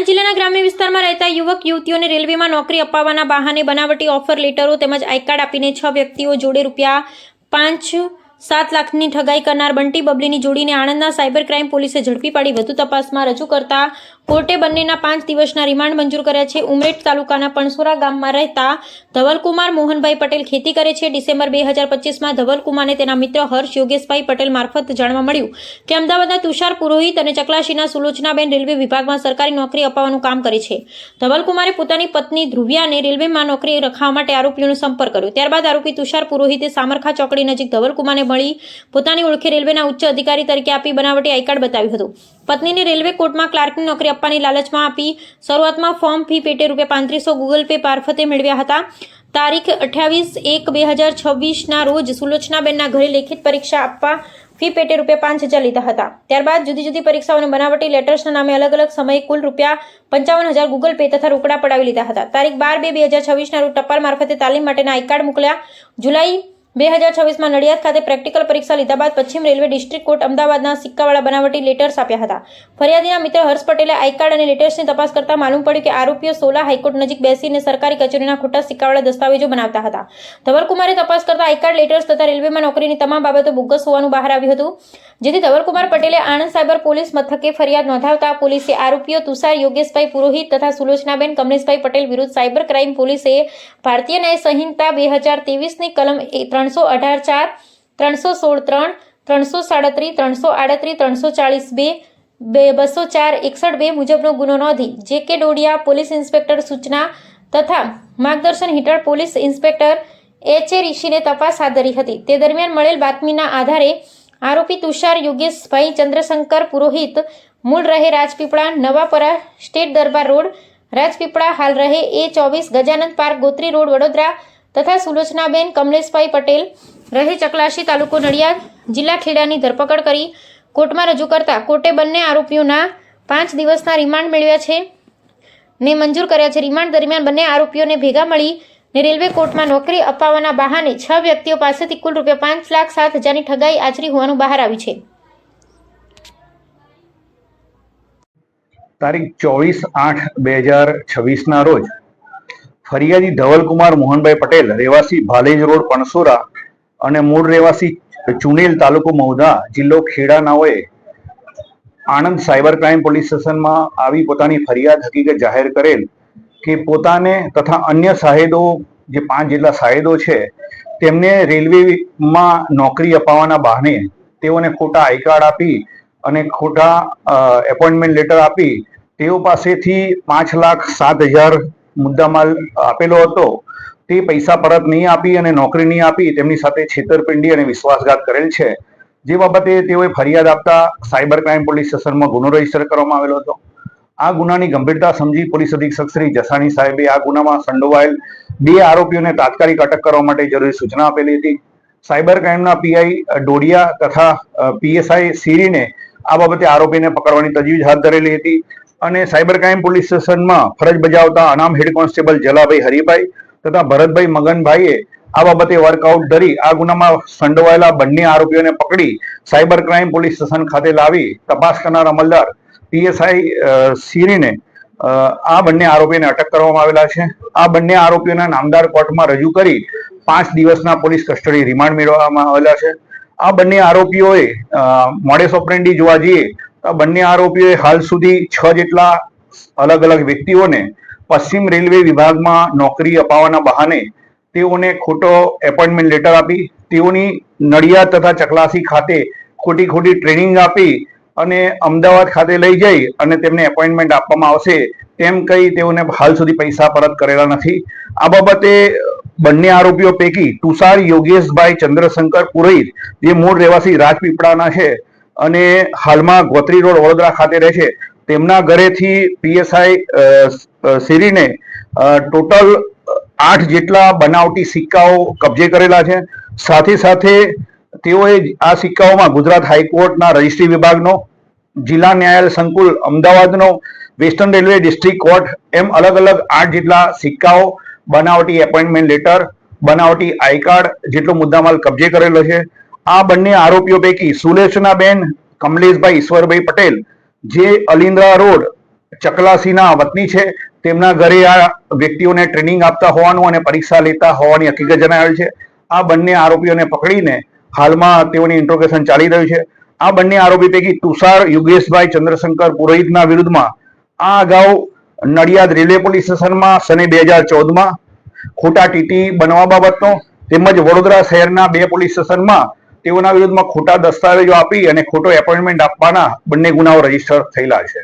આણંદ જિલ્લાના ગ્રામ્ય વિસ્તારમાં રહેતા યુવક યુવતીઓને રેલવેમાં નોકરી અપાવવાના બહાને બનાવટી ઓફર લેટરો તેમજ આઈ કાર્ડ આપીને 6 વ્યક્તિઓ જોડે ₹5-7 લાખની ઠગાઈ કરનાર બંટી બબલીની જોડીને આણંદના સાયબર ક્રાઇમ પોલીસે ઝડપી પાડી વધુ તપાસમાં રજૂ કરતા કોર્ટે બંનેના 5 દિવસના રિમાન્ડ મંજૂર કર્યા છે। ઉમરેઠ તાલુકાના પણસોરા ગામમાં રહેતા ધવલકુમાર મોહનભાઈ પટેલ ખેતી કરે છે। ડિસેમ્બર 2025માં ધવલકુમારને તેના મિત્ર હર્ષ યોગેશભાઈ પટેલ મારફત જાણવા મળ્યું કે અમદાવાદના તુષાર પુરોહિત અને ચકલાશીના સુલોચનાબેન રેલવે વિભાગમાં સરકારી નોકરી અપાવવાનું કામ કરે છે। ધવલકુમારે પોતાની પત્ની ધ્રુવિયાને રેલવેમાં નોકરી રખાવવા માટે આરોપીઓનો સંપર્ક કર્યો। ત્યારબાદ આરોપી તુષાર પુરોહિતે સામરખા ચોકડી નજીક ધવલકુમારને મળી પોતાની ઓળખે રેલવેના ઉચ્ચ અધિકારી તરીકે આપી બનાવટી આઈ કાર્ડ બતાવ્યું હતું। પત્નીને રેલવે કોર્ટમાં ક્લાર્કની નોકરી આપવાની લાલચમાં આપી શરૂઆતમાં ફોર્મ ફી પેટે ₹3500 ગૂગલ પે મારફતે મેળવ્યા હતા। તારીખ 28/1/2026ના રોજ સુલોચનાબેનના ઘરે લેખિત પરીક્ષા આપવા ફી પેટે ₹5000 લીધા હતા। ત્યારબાદ જુદી જુદી પરીક્ષાઓને બનાવટી લેટર્સના નામે અલગ અલગ સમયે કુલ ₹55,000 ગૂગલ પે તથા રોકડા પડાવી લીધા હતા। તારીખ 12/2/2026ના રોજ ટપાલ મારફતે તાલીમ માટેના આઈ કાર્ડ મોકલ્યા। જુલાઈ 2026માં નડિયાદ ખાતે પ્રેક્ટિકલ પરીક્ષા લીધા બાદ પશ્ચિમ રેલવે ડિસ્ટ્રિક્ટ કોર્ટ અમદાવાદના સિક્કાવાળા બનાવટી લેટર્સ આપ્યા હતા। ફરિયાદીના મિત્ર હર્ષ પટેલે આઈ કાર્ડ અને લેટર્સની તપાસ કરતા માલુમ પડ્યું કે આરોપીઓ સોલા હાઈકોર્ટ નજીક બેસીને સરકારી કચેરીના ખોટા સિક્કાવાળા દસ્તાવેજો બનાવતા હતા। ધવલકુમારે તપાસ કરતા આઈ કાર્ડ લેટર્સ તથા રેલવેમાં નોકરીની તમામ બાબતો બોગસ હોવાનું બહાર આવ્યું હતું, જેથી ધવલકુમાર પટેલે આણંદ સાયબર પોલીસ મથકે ફરિયાદ નોંધાવતા પોલીસે આરોપીઓ તુષાર યોગેશભાઈ પુરોહિત તથા સુલોચનાબેન કમલેશભાઈ પટેલ વિરુદ્ધ સાયબર ક્રાઇમ પોલીસે ભારતીય ન્યાય સંહિતા 2023ની કલમ 318(4), 316(3), 337, 338, 340(2), 204(61)(2) મુજબનો ગુનો નોંધી જે.કે. ડોડિયા પોલીસ ઇન્સ્પેક્ટર સૂચના તથા માર્ગદર્શન હેઠળ પોલીસ ઇન્સ્પેક્ટર એચ.એ. ઋષિને તપાસ હાથ ધરી હતી। તે દરમિયાન મળેલ બાતમીના આધારે આરોપી તુષાર યોગેશભાઈ ચંદ્રશંકર પુરોહિત મૂળ રહે રાજપીપળા, નવાપરા સ્ટેટ દરબાર રોડ રાજપીપળા, હાલ રહે A24 Gajanand park Gotri road Vadodara તથા સુલોચનાબેન કમલેશભાઈ પટેલ રહે ચકલાશી તાલુકો નડિયાદ જિલ્લા ખેડાની ધરપકડ કરી કોર્ટમાં રજૂ કરતા કોર્ટે બંને આરોપીઓના 5 દિવસના રિમાન્ડ મેળવ્યા છે ને મંજૂર કર્યા છે। રિમાન્ડ દરમિયાન બંને આરોપીઓને ભેગા મળીને રેલવે કોર્ટમાં નોકરી અપાવવાના બહાને 6 વ્યક્તિઓ પાસેથી કુલ ₹5,07,000ની ઠગાઈ આચરી હોવાનું બહાર આવ્યું છે। તારીખ 24/8/2026ના રોજ ફરિયાદી ધવલકુમાર મોહનભાઈ પટેલ રહેવાસી ભાલેજ રોડ પણસોરા અને મૂળ રહેવાસી ચુનેલ તાલુકો મહુધા જિલ્લો ખેડા નાઓએ આણંદ સાયબર ક્રાઇમ પોલીસ સ્ટેશનમાં આવી પોતાની ફરિયાદ હકીકત જાહેર કરેલ કે પોતાને તથા અન્ય સાહેદો જે 5 જેટલા સાહેદો છે તેમને રેલવેમાં નોકરી અપાવવાના બહાને તેઓને ખોટા આઈ કાર્ડ આપી અને ખોટા એપોઇન્ટમેન્ટ લેટર આપી તેઓ પાસેથી 5,07,000 મુદ્દામાલ આપેલો હતો। તે પૈસા પરત નહીં આપી અને નોકરી નહીં આપી તેમની સાથે છેતરપિંડી અને વિશ્વાસઘાત કરેલ છે, જે બાબતે તેઓએ ફરિયાદ આપતા સાયબર ક્રાઇમ પોલીસ સ્ટેશનમાં ગુનો રજીસ્ટર કરવામાં આવેલો હતો। આ ગુનાની ગંભીરતા સમજી પોલીસ અધિક્ષક શ્રી જસાણી સાહેબે આ ગુનામાં સંડોવાયેલ 2 આરોપીઓને તાત્કાલિક અટક કરવા માટે જરૂરી સૂચના આપેલી હતી। સાયબર ક્રાઇમના પીઆઈ ડોડિયા તથા પીએસઆઈ સિરીને આ બાબતે આરોપીને પકડવાની તજવીજ હાથ ધરેલી હતી અને સાયબર ક્રાઇમ પોલીસ સ્ટેશનમાં ફરજ બજાવતા અનામ હેડ કોન્સ્ટેબલ જલાભાઈ હરિભાઈ તથા ભરતભાઈ મગનભાઈએ આ બાબતે વર્કઆઉટ ધરી આ ગુનામાં સંડોવાયેલા બંને આરોપીઓને પકડી સાયબર ક્રાઇમ પોલીસ સ્ટેશન ખાતે લાવી તપાસ કરનાર અમલદાર પીએસઆઈ સિરીને આ બંને આરોપીને અટક કરવામાં આવેલા છે। આ બંને આરોપીઓના નામદાર કોર્ટમાં રજૂ કરી 5 દિવસના પોલીસ કસ્ટડી રિમાન્ડ મેળવવામાં આવેલા છે। આ બંને આરોપીઓએ મોડેસ ઓપરેન્ડી જોવા જઈએ તો બંને આરોપીઓએ હાલ સુધી 6 જેટલા અલગ અલગ વ્યક્તિઓને પશ્ચિમ રેલવે વિભાગમાં નોકરી અપાવવાના બહાને તેઓને ખોટો એપોઇન્ટમેન્ટ લેટર આપી તેઓની નડિયાદ તથા ચકલાસી ખાતે ખોટી ટ્રેનિંગ આપી અને અમદાવાદ ખાતે લઈ જઈ અને તેમને એપોઇન્ટમેન્ટ આપવામાં આવશે તેમ કહી તેઓને હાલ સુધી પૈસા પરત કરેલા નથી। આ બાબતે બંને આરોપીઓ પૈકી તુષાર યોગેશભાઈ ચંદ્રશંકર પુરોહિત જે મૂળ રહેવાસી રાજપીપળાના છે અને હાલમાં ગોત્રી રોડ વડોદરા ખાતે રહે છે, તેમના ઘરેથી પીએસઆઈ સિરીને ટોટલ 8 જેટલા બનાવટી સિક્કાઓ કબજે કરેલા છે। સાથે સાથે તેઓએ આ સિક્કાઓમાં ગુજરાત હાઈકોર્ટના રજિસ્ટ્રી વિભાગનો, જિલ્લા ન્યાયાલય સંકુલ અમદાવાદનો, વેસ્ટર્ન રેલવે ડિસ્ટ્રિક્ટ કોર્ટ એમ અલગ અલગ 8 જેટલા સિક્કાઓ, બનાવટી એપોઇન્ટમેન્ટ લેટર, બનાવટી આઈ કાર્ડ જેટલો મુદ્દામાલ કબજે કરેલો છે। આ બંને આરોપીઓ પૈકી સુલોચનાબેન કમલેશભાઈ ઈશ્વરભાઈ પટેલ જે અલિન્દ્રા રોડ ચકલાસીના વતની છે. તેમના ઘરે આ વ્યક્તિઓને ટ્રેનિંગ આપતા હોવાનું અને પરીક્ષા લેતા હોવાની હકીકત જણાવેલ છે. આ બંને આરોપીઓને પકડીને હાલમાં તેઓની ઇન્ટ્રોગેશન ચાલી રહ્યું છે. આ બંને આરોપી પૈકી તુષાર યુગેશભાઈ ચંદ્રશંકર પુરોહિતના વિરુદ્ધમાં આ અગાઉ નડિયાદ રેલવે પોલીસ સ્ટેશનમાં સને 2014માં ખોટા ટીટી બનવા બાબતનો તેમજ વડોદરા શહેરના 2 પોલીસ સ્ટેશનમાં તેઓના વિરુદ્ધમાં ખોટા દસ્તાવેજો આપી અને ખોટો એપોઇન્ટમેન્ટ આપવાના બંને ગુનાઓ રજીસ્ટર થયેલા છે.